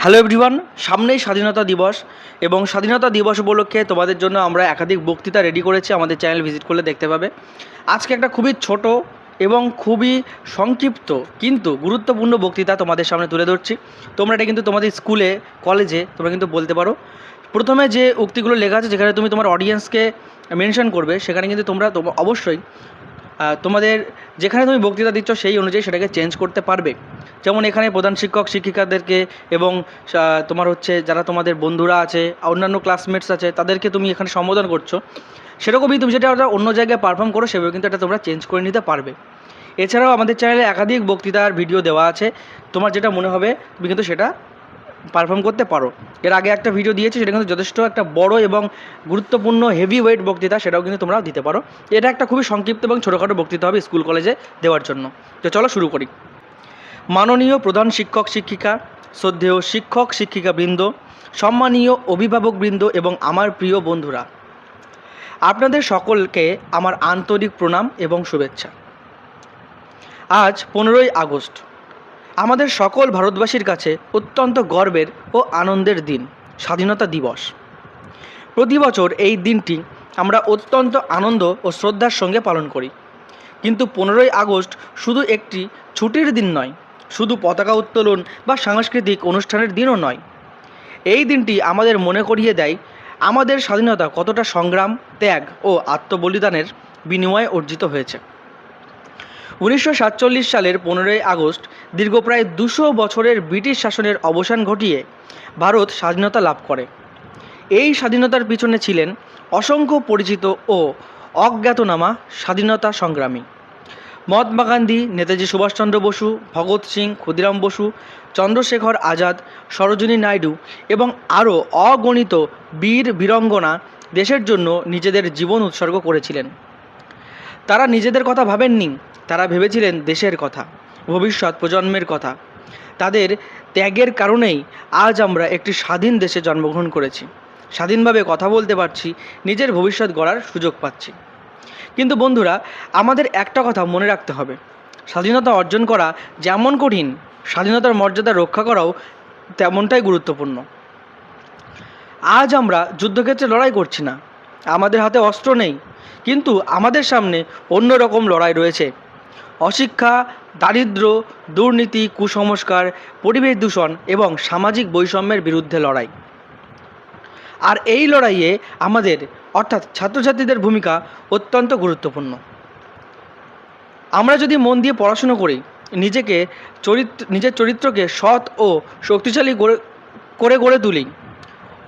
Hello everyone, সামনেই স্বাধীনতা দিবস এবং স্বাধীনতা দিবস উপলক্ষে তোমাদের জন্য আমরা একাধিক বক্তৃতা রেডি করেছি। আমাদের চ্যানেল ভিজিট করলে দেখতে পাবে। আজকে একটা খুবই ছোট এবং খুবই সংক্ষিপ্ত কিন্তু গুরুত্বপূর্ণ বক্তৃতা তোমাদের সামনে তুলে ধরছি। তোমরা এটা কিন্তু তোমাদের স্কুলে কলেজে তোমরা কিন্তু বলতে পারো। প্রথমে যে উক্তিগুলো লেখা আছে, যেখানে তুমি তোমার অডিয়েন্সকে মেনশন করবে, সেখানে কিন্তু তোমরা অবশ্যই তোমাদের যেখানে তুমি বক্তৃতা দিচ্ছ সেই অনুযায়ী সেটাকে চেঞ্জ করতে পারবে। যেমন এখানে প্রধান শিক্ষক শিক্ষিকাদেরকে এবং তোমার হচ্ছে যারা তোমাদের বন্ধুরা আছে, অন্যান্য ক্লাসমেটস আছে, তাদেরকে তুমি এখানে সম্বোধন করছো, সেরকমই তুমি যেটা অন্য জায়গায় পারফর্ম করো সেভাবে কিন্তু এটা তোমরা চেঞ্জ করে নিতে পারবে। এছাড়াও আমাদের চ্যানেলে একাধিক বক্তৃতার ভিডিও দেওয়া আছে, তোমার যেটা মনে হবে তুমি কিন্তু সেটা পারফর্ম করতে পারো। এর আগে একটা ভিডিও দিয়েছি, সেটা কিন্তু যথেষ্ট একটা বড় এবং গুরুত্বপূর্ণ হেভি ওয়েট বক্তৃতা, সেটাও কিন্তু তোমরা দিতে পারো। এটা একটা খুবই সংক্ষিপ্ত এবং ছোটোখাটো বক্তৃতা হবে স্কুল কলেজে দেওয়ার জন্য। তো চলো শুরু করি। মাননীয় প্রধান শিক্ষক শিক্ষিকা, শ্রদ্ধেয় শিক্ষক শিক্ষিকাবৃন্দ, সম্মানীয় অভিভাবকবৃন্দ এবং আমার প্রিয় বন্ধুরা, আপনাদের সকলকে আমার আন্তরিক প্রণাম এবং শুভেচ্ছা। আজ 15ই আগস্ট আমাদের সকল ভারতবাসীর কাছে অত্যন্ত গর্বের ও আনন্দের দিন, স্বাধীনতা দিবস। প্রতি বছর এই দিনটি আমরা অত্যন্ত আনন্দ ও শ্রদ্ধার সঙ্গে পালন করি, কিন্তু 15ই আগস্ট শুধু একটি ছুটির দিন নয়, শুধু পতাকা উত্তোলন বা সাংস্কৃতিক অনুষ্ঠানের দিনও নয়। এই দিনটি আমাদের মনে করিয়ে দেয় আমাদের স্বাধীনতা কতটা সংগ্রাম, ত্যাগ ও আত্মবলিদানের বিনিময়ে অর্জিত হয়েছে। 1947 সালের 15ই আগস্ট দীর্ঘ প্রায় 200 বছরের ব্রিটিশ শাসনের অবসান ঘটিয়ে ভারত স্বাধীনতা লাভ করে। এই স্বাধীনতার পিছনে ছিলেন অসংখ্য পরিচিত ও অজ্ঞাতনামা স্বাধীনতা সংগ্রামী। মহাত্মা গান্ধী, নেতাজি সুভাষচন্দ্র বসু, ভগৎ সিং, ক্ষুদিরাম বসু, চন্দ্রশেখর আজাদ, সরোজিনী নাইডু এবং আরও অগণিত বীর বীরাঙ্গনা দেশের জন্য নিজেদের জীবন উৎসর্গ করেছিলেন। তারা নিজেদের কথা ভাবেননি, তারা ভেবেছিলেন দেশের কথা, ভবিষ্যৎ প্রজন্মের কথা। তাদের ত্যাগের কারণেই আজ আমরা একটি স্বাধীন দেশে জন্মগ্রহণ করেছি, স্বাধীনভাবে কথা বলতে পারছি, নিজের ভবিষ্যৎ গড়ার সুযোগ পাচ্ছি। কিন্তু বন্ধুরা, আমাদের একটা কথা মনে রাখতে হবে, স্বাধীনতা অর্জন করা যেমন কঠিন, স্বাধীনতার মর্যাদা রক্ষা করাও তেমনটাই গুরুত্বপূর্ণ। আজ আমরা যুদ্ধক্ষেত্রে লড়াই করছি না, আমাদের হাতে অস্ত্র নেই, কিন্তু আমাদের সামনে অন্য রকম লড়াই রয়েছে। অশিক্ষা, দারিদ্র্য, দুর্নীতি, কুসংস্কার, পরিবেশ দূষণ এবং সামাজিক বৈষম্যের বিরুদ্ধে লড়াই। আর এই লড়াইয়ে আমাদের অর্থাৎ ছাত্রছাত্রীদের ভূমিকা অত্যন্ত গুরুত্বপূর্ণ। আমরা যদি মন দিয়ে পড়াশুনো করি, নিজের চরিত্রকে সৎ ও শক্তিশালী করে গড়ে তুলি,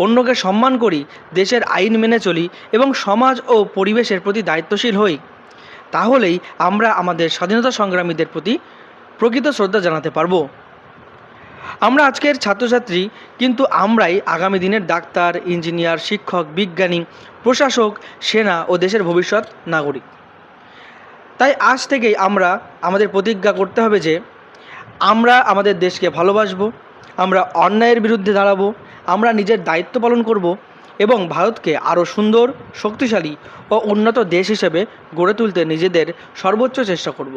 অন্যকে সম্মান করি, দেশের আইন মেনে চলি এবং সমাজ ও পরিবেশের প্রতি দায়িত্বশীল হই, তাহলেই আমরা আমাদের স্বাধীনতা সংগ্রামীদের প্রতি প্রকৃত শ্রদ্ধা জানাতে পারব। আমরা আজকের ছাত্রছাত্রী, কিন্তু আমরাই আগামী দিনের ডাক্তার, ইঞ্জিনিয়ার, শিক্ষক, বিজ্ঞানী, প্রশাসক, সেনা ও দেশের ভবিষ্যৎ নাগরিক। তাই আজ থেকেই আমরা আমাদের প্রতিজ্ঞা করতে হবে যে আমরা আমাদের দেশকে ভালোবাসবো, আমরা অন্যায়ের বিরুদ্ধে দাঁড়াবো, আমরা নিজের দায়িত্ব পালন করব এবং ভারতকে আরও সুন্দর, শক্তিশালী ও উন্নত দেশ হিসেবে গড়ে তুলতে নিজেদের সর্বোচ্চ চেষ্টা করব।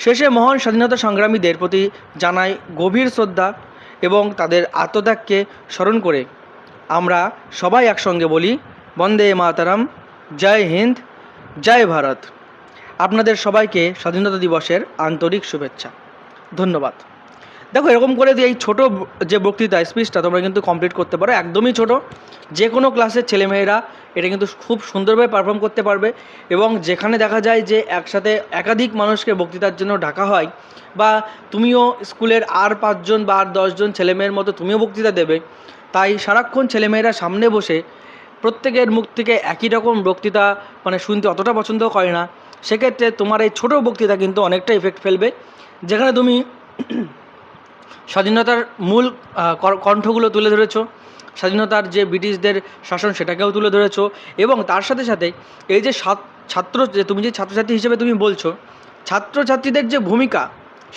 শেষে মহান স্বাধীনতা সংগ্রামীদের প্রতি জানাই গভীর শ্রদ্ধা এবং তাদের আত্মত্যাগকে স্মরণ করে আমরা সবাই একসঙ্গে বলি, বন্দে মাতরম, জয় হিন্দ, জয় ভারত। আপনাদের সবাইকে স্বাধীনতা দিবসের আন্তরিক শুভেচ্ছা। ধন্যবাদ। দেখো, এরকম করে এই ছোটো যে বক্তৃতা স্পিচটা তোমরা কিন্তু কমপ্লিট করতে পারো, একদমই ছোট, যে কোনো ক্লাসের ছেলেমেয়েরা এটা কিন্তু খুব সুন্দরভাবে পারফর্ম করতে পারবে। এবং যেখানে দেখা যায় যে একসাথে একাধিক মানুষকে বক্তৃতার জন্য ডাকা হয়, বা তুমিও স্কুলের আর 5 জন বা আর 10 জন ছেলেমেয়ের মতো তুমিও বক্তৃতা দেবে, তাই সারাক্ষণ ছেলেমেয়েরা সামনে বসে প্রত্যেকের মুখ থেকে একই রকম বক্তৃতা শুনতে অতটা পছন্দ করে না। সেক্ষেত্রে তোমার এই ছোটো বক্তৃতা কিন্তু অনেকটা ইফেক্ট ফেলবে, যেখানে তুমি স্বাধীনতার মূল কণ্ঠগুলো তুলে ধরেছো, স্বাধীনতার যে ব্রিটিশদের শাসন সেটাকেও তুলে ধরেছো, এবং তার সাথে সাথে এই যে তুমি যে ছাত্রছাত্রী হিসেবে তুমি বলছো, ছাত্রছাত্রীদের যে ভূমিকা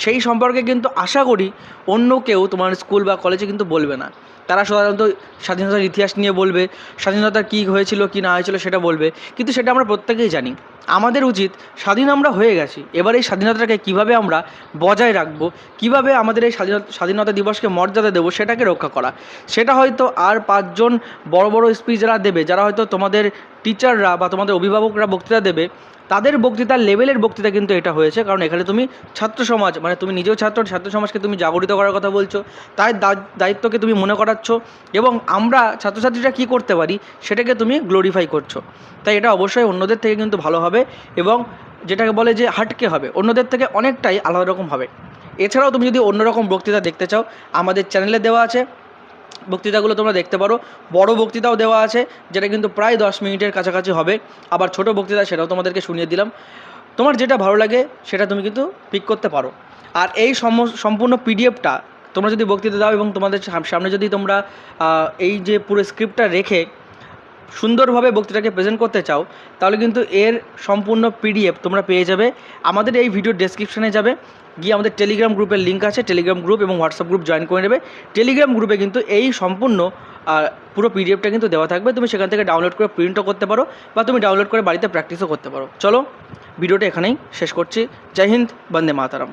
সেই সম্পর্কে কিন্তু আশা করি অন্য কেউ তোমার স্কুল বা কলেজে কিন্তু বলবে না। তারা সাধারণত স্বাধীনতার ইতিহাস নিয়ে বলবে, স্বাধীনতা কী হয়েছিল কী না হয়েছিল সেটা বলবে, কিন্তু সেটা আমরা প্রত্যেকেই জানি। আমাদের উচিত স্বাধীন আমরা হয়ে গেছি, এবার এই স্বাধীনতাটাকে কীভাবে আমরা বজায় রাখবো, কীভাবে আমাদের এই স্বাধীনতা দিবসকে মর্যাদা দেবো সেটাকে রক্ষা করা। সেটা হয়তো আর 5জন বড় বড় স্পিচ যারা দেবে, যারা হয়তো তোমাদের টিচাররা বা তোমাদের অভিভাবকরা বক্তৃতা দেবে, তাদের বক্তৃতার লেভেলের বক্তৃতা কিন্তু এটা হয়েছে। কারণ এখানে তুমি ছাত্র সমাজ, মানে তুমি নিজেও ছাত্র সমাজকে তুমি জাগরিত করার কথা বলছো, তাই দায়িত্বকে তুমি মনে করাচ্ছ, এবং আমরা ছাত্রছাত্রীরা কী করতে পারি সেটাকে তুমি গ্লোরিফাই করছো। তাই এটা অবশ্যই অন্যদের থেকে কিন্তু ভালো হবে, এবং যেটাকে বলে যে হাটকে হবে, অন্যদের থেকে অনেকটাই আলাদা রকম হবে। এছাড়াও তুমি যদি অন্যরকম বক্তৃতা দেখতে চাও, আমাদের চ্যানেলে দেওয়া আছে বক্তৃতাগুলো, তোমরা দেখতে পারো। বড় বক্তৃতাও দেওয়া আছে, যেটা কিন্তু প্রায় 10 মিনিটের কাছাকাছি হবে। আবার ছোট বক্তৃতা, সেটাও তোমাদেরকে শুনিয়ে দিলাম। তোমার যেটা ভালো লাগে সেটা তুমি কিন্তু পিক করতে পারো। আর এই সম্পূর্ণ পিডিএফটা তোমরা যদি বক্তৃতা দাও এবং তোমাদের সামনে যদি তোমরা এই যে পুরো স্ক্রিপ্টটা রেখে সুন্দরভাবে বক্তৃতাকে প্রেজেন্ট করতে চাও, তাহলে কিন্তু এর সম্পূর্ণ পিডিএফ তোমরা পেয়ে যাবে। আমাদের এই ভিডিও ডেসক্রিপশনে যাবে, গিয়ে আমাদের টেলিগ্রাম গ্রুপের লিঙ্ক আছে, টেলিগ্রাম গ্রুপ এবং হোয়াটসঅ্যাপ গ্রুপ জয়েন করে নেবে। টেলিগ্রাম গ্রুপে কিন্তু এই সম্পূর্ণ পুরো পিডিএফটা কিন্তু দেওয়া থাকবে, তুমি সেখান থেকে ডাউনলোড করে প্রিন্টও করতে পারো, বা তুমি ডাউনলোড করে বাড়িতে প্র্যাকটিসও করতে পারো। চলো ভিডিওটা এখানেই শেষ করছি। জয় হিন্দ, বন্দে মাতারাম।